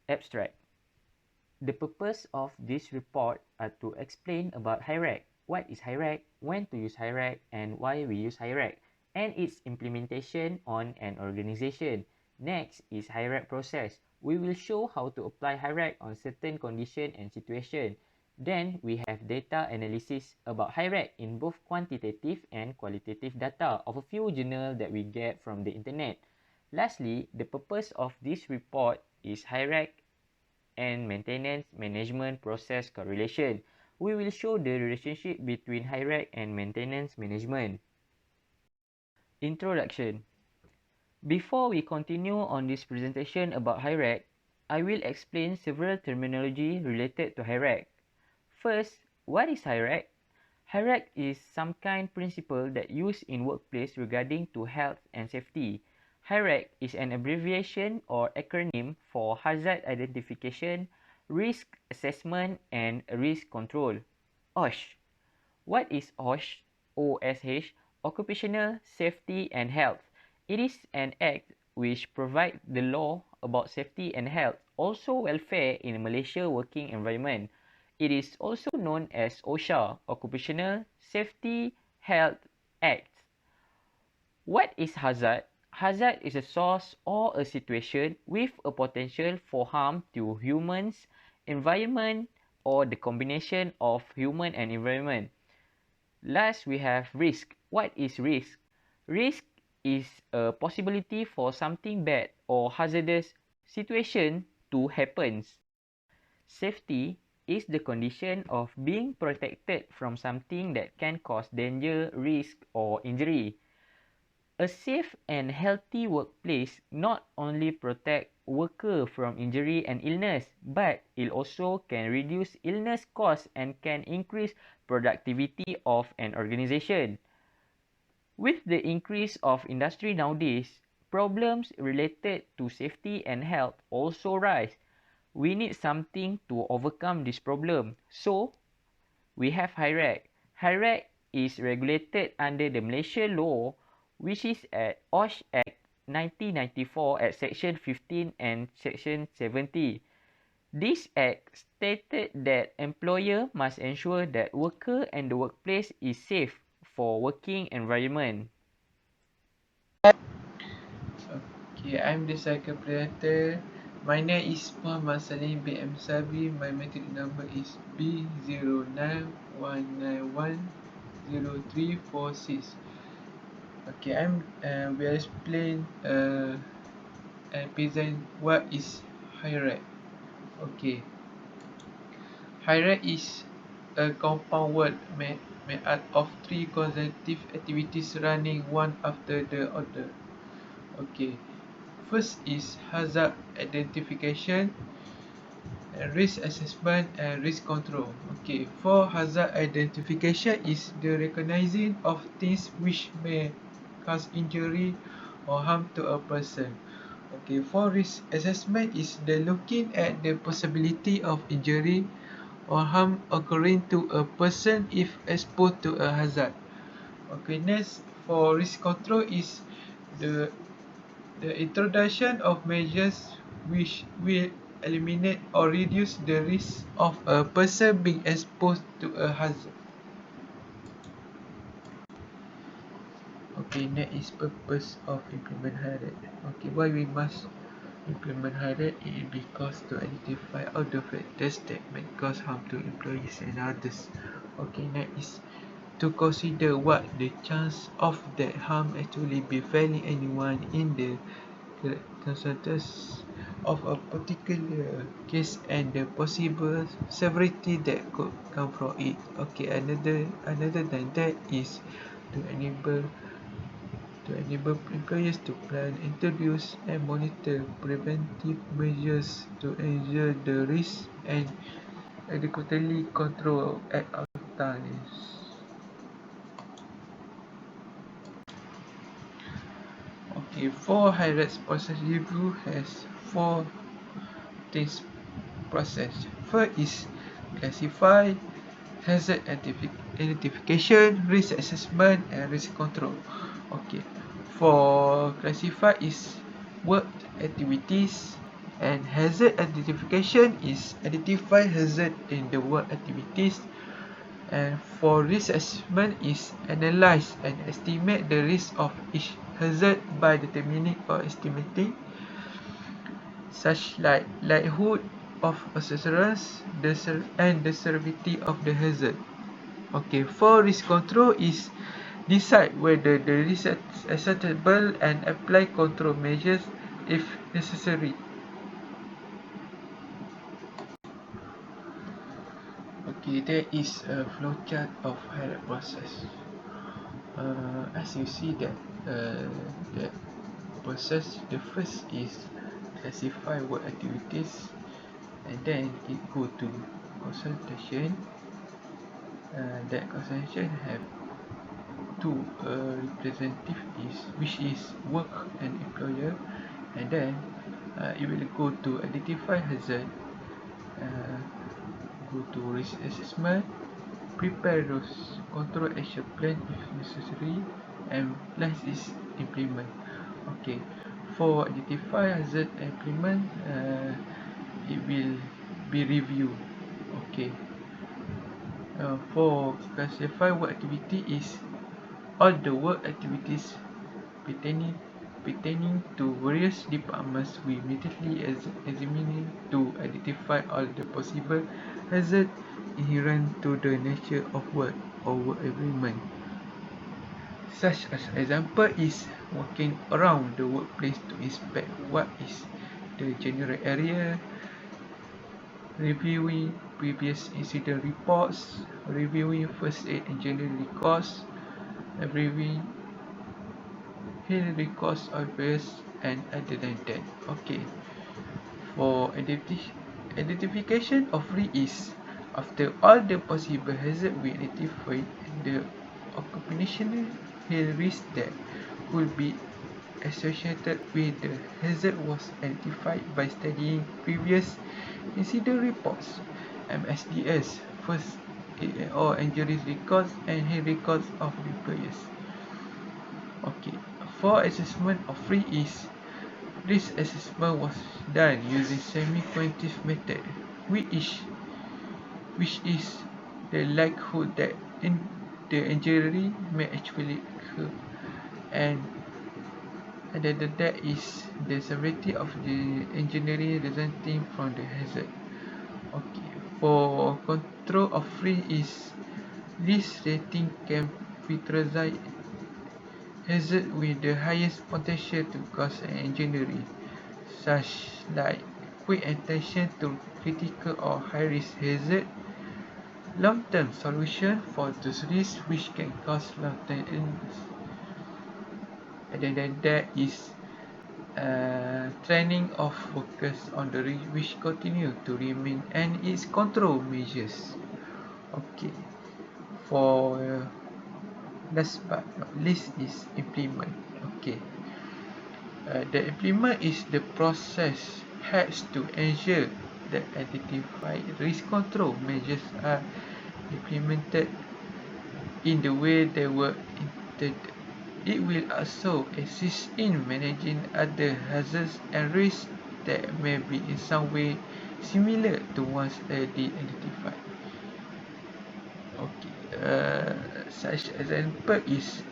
Abstract. The purpose of this report are to explain about Hirarc, what is Hirarc, when to use Hirarc, and why we use Hirarc, and its implementation on an organization. Next is Hirarc process. We will show how to apply Hirarc on certain condition and situation. Then we have data analysis about Hirarc in both quantitative and qualitative data of a few journals that we get from the internet. Lastly, the purpose of this report is Hirarc and maintenance management process correlation. We will show the relationship between Hirarc and maintenance management. Introduction. Before we continue on this presentation about Hirarc, I will explain several terminology related to Hirarc. First, what is Hirarc? Hirarc is some kind principle that used in workplace regarding to health and safety. Hirarc is an abbreviation or acronym for hazard identification, risk assessment, and risk control. OSH. What is OSH? OSH, Occupational Safety and Health. It is an act which provides the law about safety and health, also welfare in a Malaysia working environment. It is also known as OSHA, Occupational Safety Health Act. What is hazard? Hazard is a source or a situation with a potential for harm to humans, environment, or the combination of human and environment. Last, we have risk. What is risk? Risk is a possibility for something bad or hazardous situation to happen. Safety is the condition of being protected from something that can cause danger, risk, or injury. A safe and healthy workplace not only protect worker from injury and illness, but it also can reduce illness costs and can increase productivity of an organization. With the increase of industry nowadays, problems related to safety and health also rise. We need something to overcome this problem. So, we have Hirarc. Hirarc is regulated under the Malaysian law, which is at OSH Act 1994 at Section 15 and Section 70. This act stated that employer must ensure that worker and the workplace is safe for working environment. Okay, I'm the cycle presenter. My name is Muhammad Salim bin M. Sabi. My metric number is B0919100346. Okay, will explain and present what is Hirarc. Okay, Hirarc is a compound word made up of three consecutive activities running one after the other. Okay, first is hazard identification, risk assessment and risk control. Okay, for hazard identification is the recognizing of things which may cause injury or harm to a person. Okay, for risk assessment is the looking at the possibility of injury or harm occurring to a person if exposed to a hazard. Okay, next for risk control is the introduction of measures which will eliminate or reduce the risk of a person being exposed to a hazard. Okay, next is purpose of implement Hirarc. Okay, why we must implement Hirarc is because to identify all the factors that may cause harm to employees and others. Okay, next is to consider what the chance of that harm actually befalling anyone in the circumstances of a particular case and the possible severity that could come from it. Okay, another than that is to enable employers to plan, introduce and monitor preventive measures to ensure the risk and adequately control at all times. Okay, for Hirarc process review has four things process. First is classify, hazard identification, risk assessment and risk control. Okay, for classify is work activities, And hazard identification is identify hazard in the work activities, and for risk assessment is analyze and estimate the risk of each hazard by determining or estimating such like likelihood of occurrence and the severity of the hazard. Okay, for risk control is decide whether the risk is acceptable and apply control measures if necessary. Okay, there is a flowchart of Hirarc process. As you see that the process, the first is classify work activities, and then it go to consultation. That consultation have two representative is which is work and employer, and then it will go to identify hazard, uh, go to risk assessment, prepare those control action plan if necessary, and last is implement. Okay, for identify hazard and implement, it will be review. Okay, for classify work activity is all the work activities pertaining to various departments we immediately examine to identify all the possible hazards inherent to the nature of work or work environment. Such as example is walking around the workplace to inspect what is the general area, reviewing previous incident reports, reviewing first aid and general records, reviewing health records of various, and other than that. Okay, for identification of risk is after all the possible hazard we identify the occupational health risk that could be associated with the hazard was identified by studying previous incident reports, MSDS, first aid or injuries records, and health records of employees. Okay, for assessment of risk is this assessment was done using semi-quantitative method, which is the likelihood that the injury may actually occur, and other than that is the severity of the injury resulting from the hazard. Okay, for control of risk is risk rating can prioritize hazard with the highest potential to cause an injury, such like quick attention to critical or high-risk hazard, long-term solution for those risks which can cause long-term illness. Other than that is training of focus on the risk which continue to remain and its control measures. Okay, for last but not least is implement. Okay, the implement is the process has to ensure that identified risk control measures are implemented in the way they were intended. It will also assist in managing other hazards and risks that may be in some way similar to ones already identified. Okay, such example is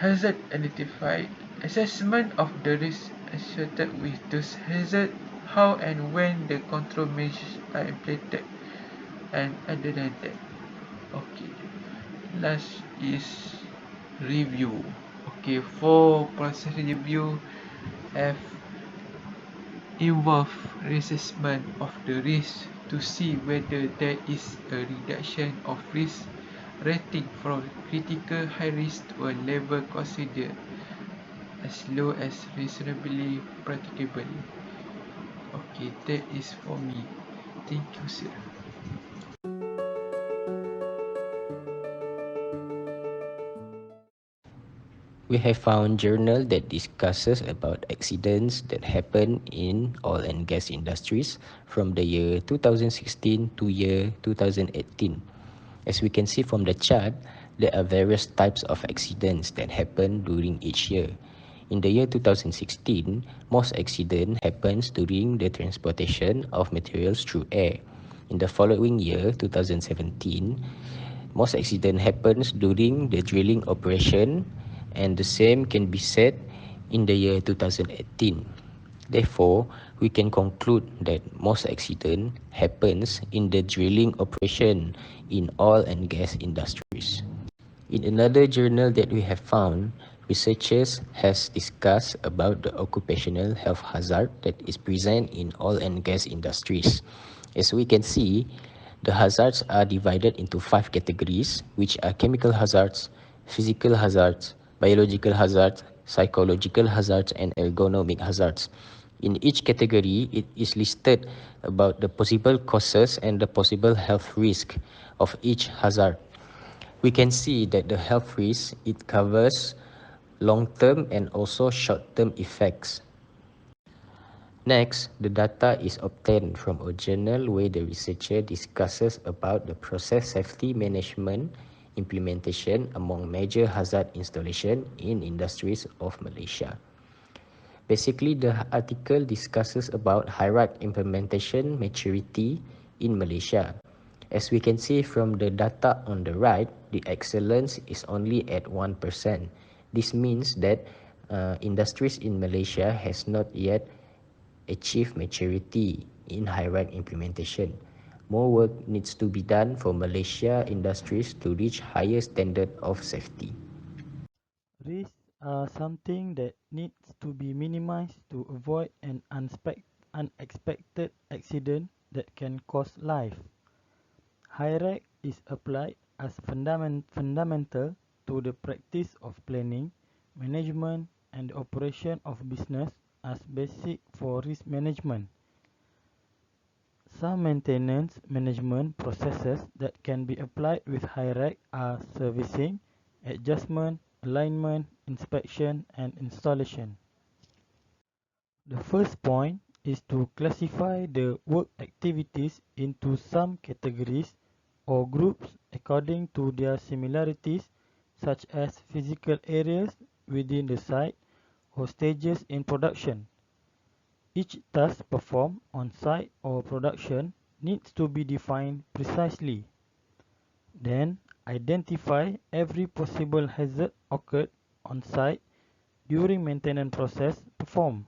hazard identified, assessment of the risk associated with those hazards, how and when the control measures are implemented, and other than that. Okay, last is review. Okay, for process review have involve assessment of the risk to see whether there is a reduction of risk rating from critical high risk to a level considered as low as reasonably practicable. Okay, that is for me. Thank you, sir. We have found journal that discusses about accidents that happen in oil and gas industries from the year 2016 to year 2018. As we can see from the chart, there are various types of accidents that happen during each year. In the year 2016, most accident happens during the transportation of materials through air. In the following year, 2017, most accident happens during the drilling operation, and the same can be said in the year 2018. Therefore, we can conclude that most accident happens in the drilling operation in oil and gas industries. In another journal that we have found, researchers has discussed about the occupational health hazard that is present in oil and gas industries. As we can see, the hazards are divided into 5 categories, which are chemical hazards, physical hazards, biological hazards, psychological hazards, and ergonomic hazards. In each category, it is listed about the possible causes and the possible health risk of each hazard. We can see that the health risk, it covers long-term and also short-term effects. Next, the data is obtained from a journal where the researcher discusses about the process safety management implementation among major hazard installation in industries of Malaysia. Basically, the article discusses about Hirarc implementation maturity in Malaysia. As we can see from the data on the right, the excellence is only at 1%. This means that industries in Malaysia has not yet achieved maturity in Hirarc implementation. More work needs to be done for Malaysia industries to reach higher standard of safety. Risks are something that needs to be minimized to avoid an unexpected accident that can cost life. Hirarc is applied as fundamental to the practice of planning, management, and the operation of business as basic for risk management. Some maintenance management processes that can be applied with Hirarc are servicing, adjustment, alignment, inspection, and installation. The first point is to classify the work activities into some categories or groups according to their similarities, such as physical areas within the site or stages in production. Each task performed on site or production needs to be defined precisely. Then, identify every possible hazard occurred on site during maintenance process performed.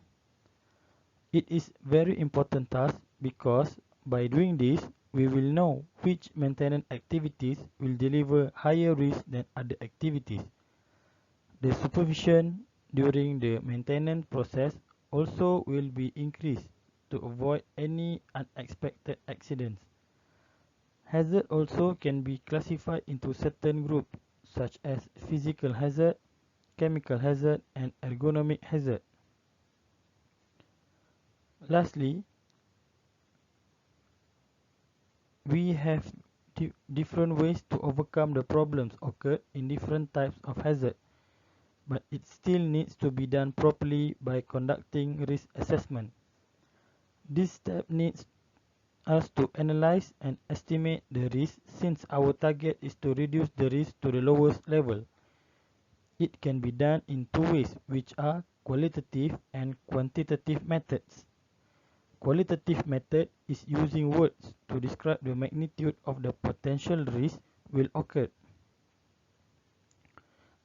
It is very important task because by doing this, we will know which maintenance activities will deliver higher risk than other activities. The supervision during the maintenance process also will be increased to avoid any unexpected accidents. Hazard also can be classified into certain groups such as physical hazard, chemical hazard, and ergonomic hazard. Lastly, we have different ways to overcome the problems occurred in different types of hazard, but it still needs to be done properly by conducting risk assessment. This step needs us to analyze and estimate the risk since our target is to reduce the risk to the lowest level. It can be done in two ways, which are qualitative and quantitative methods. Qualitative method is using words to describe the magnitude of the potential risk will occur.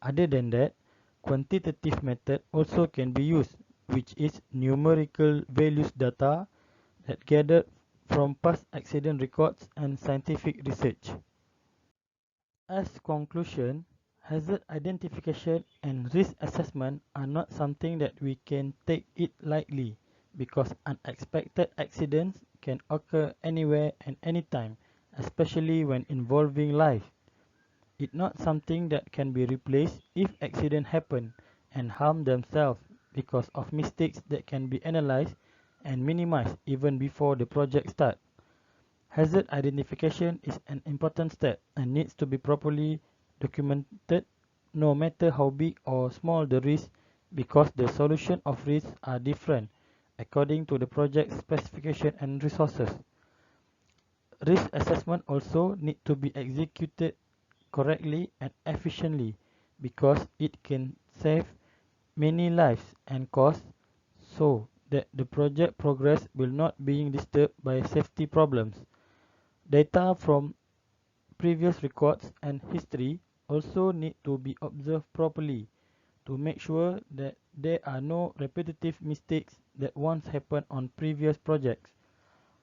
Other than that, quantitative method also can be used, which is numerical values data that gathered from past accident records and scientific research. As conclusion, hazard identification and risk assessment are not something that we can take it lightly because unexpected accidents can occur anywhere and anytime, especially when involving life. It's not something that can be replaced if accidents happen and harm themselves because of mistakes that can be analyzed and minimized even before the project starts. Hazard identification is an important step and needs to be properly documented no matter how big or small the risk because the solution of risks are different according to the project specification and resources. Risk assessment also need to be executed correctly and efficiently because it can save many lives and costs so that the project progress will not being disturbed by safety problems. Data from previous records and history also need to be observed properly to make sure that there are no repetitive mistakes that once happened on previous projects.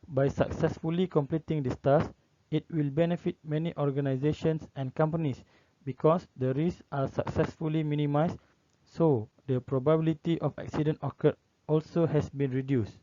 By successfully completing this task, it will benefit many organizations and companies because the risks are successfully minimized, so the probability of accident occur also has been reduced.